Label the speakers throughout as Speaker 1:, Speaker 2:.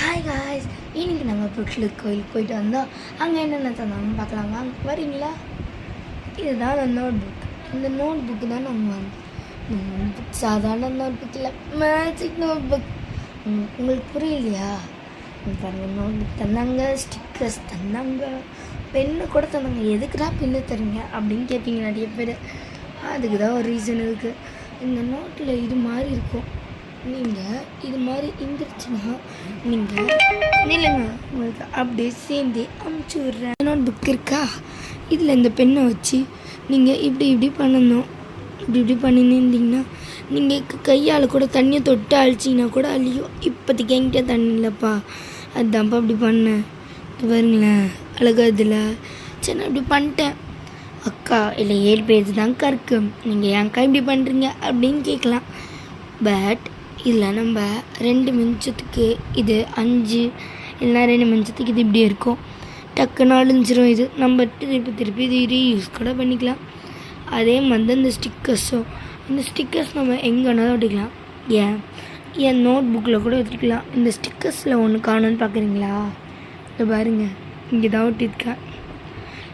Speaker 1: Hi guys, இன்னைக்கு நம்ம புட்லூர் கோயிலுக்கு போயிட்டு வந்தோம். அங்கே என்னென்ன தந்தாங்க பார்க்கலாம் வாங்க. வரீங்களா? இதுதான் அந்த நோட் புக். இந்த நோட் புக்கு தான் நாங்கள் வாங்க. சாதாரண நோட் புக் இல்லை, மேஜிக் நோட் புக். உங்களுக்கு புரியலையா? பாருங்கள், நோட் புக் தந்தாங்க, ஸ்டிக்கர்ஸ் தந்தாங்க, பெண்ணு கூட தந்தாங்க. எதுக்குடா பெண்ணு தரீங்க அப்படின்னு கேட்பீங்க நிறைய பேர். அதுக்கு தான் ஒரு ரீசன் இருக்குது. இந்த நோட்டில் இது மாதிரி இருக்கும். நீங்கள் இது மாதிரி இருந்துருச்சுன்னா நீங்கள் நில்லுங்க, உங்களுக்கு அப்படியே சேர்ந்தே அமுச்சு விட்றேன். நோட் புக் இருக்கா? இதில் இந்த பெண்ணை வச்சு நீங்கள் இப்படி பண்ணணும். இப்படி பண்ணியிருந்தீங்கன்னா நீங்கள் கையால் கூட தண்ணியை தொட்டு அழிச்சிங்கன்னா கூட அழியும். இப்போதைக்கு என்கிட்ட தண்ணி இல்லைப்பா, அதுதான்ப்பா அப்படி பண்ணேன். பாருங்களேன், அழகா இதில். சரி, நான் இப்படி பண்ணிட்டேன். அக்கா இல்லை 7 பேஜ் தான்க்கா இருக்கு, நீங்கள் ஏன்க்கா இப்படி பண்ணுறீங்க அப்படின்னு கேட்கலாம். பட் இதில் நம்ம 2 நிமிஷத்துக்கு இது 5 இல்லைனா 2 நிமிஷத்துக்கு இது இப்படி இருக்கும். டக்குன்னு அழிஞ்சிரும். இது நம்ம திருப்பி இது ரீயூஸ் கூட பண்ணிக்கலாம். அதே மாதிரி இந்த ஸ்டிக்கர்ஸும், இந்த ஸ்டிக்கர்ஸ் நம்ம எங்கே வேணாலும் ஒட்டிக்கலாம். என் நோட் புக்கில் கூட ஒட்டிக்கலாம். இந்த ஸ்டிக்கர்ஸில் ஒன்று காணும்னு பார்க்குறீங்களா? இதை பாருங்கள், இங்கே தான் ஒட்டியிருக்கேன்.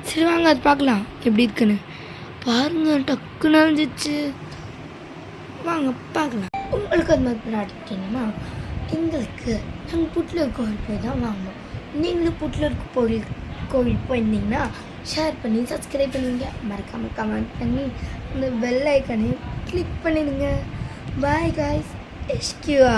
Speaker 1: சரி வாங்க, அது பார்க்கலாம் எப்படி இருக்குன்னு. பாருங்கள், டக்குன்னு அழிஞ்சிச்சு. வாங்க பார்க்கலாம். உங்களுக்கு அது மாதிரி ப்ராடக்ட் எங்களுக்கு நாங்கள் புட்லூர் கோவில் போய் தான் வாங்குவோம். நீங்களும் புட்லூர் கோவில் போயிருந்தீங்கன்னா ஷேர் பண்ணி சப்ஸ்கிரைப் பண்ணுவீங்க. மறக்காமல் கமெண்ட் பண்ணி இந்த பெல் ஐக்கானையும் கிளிக் பண்ணிடுங்க. Bye guys, SQR.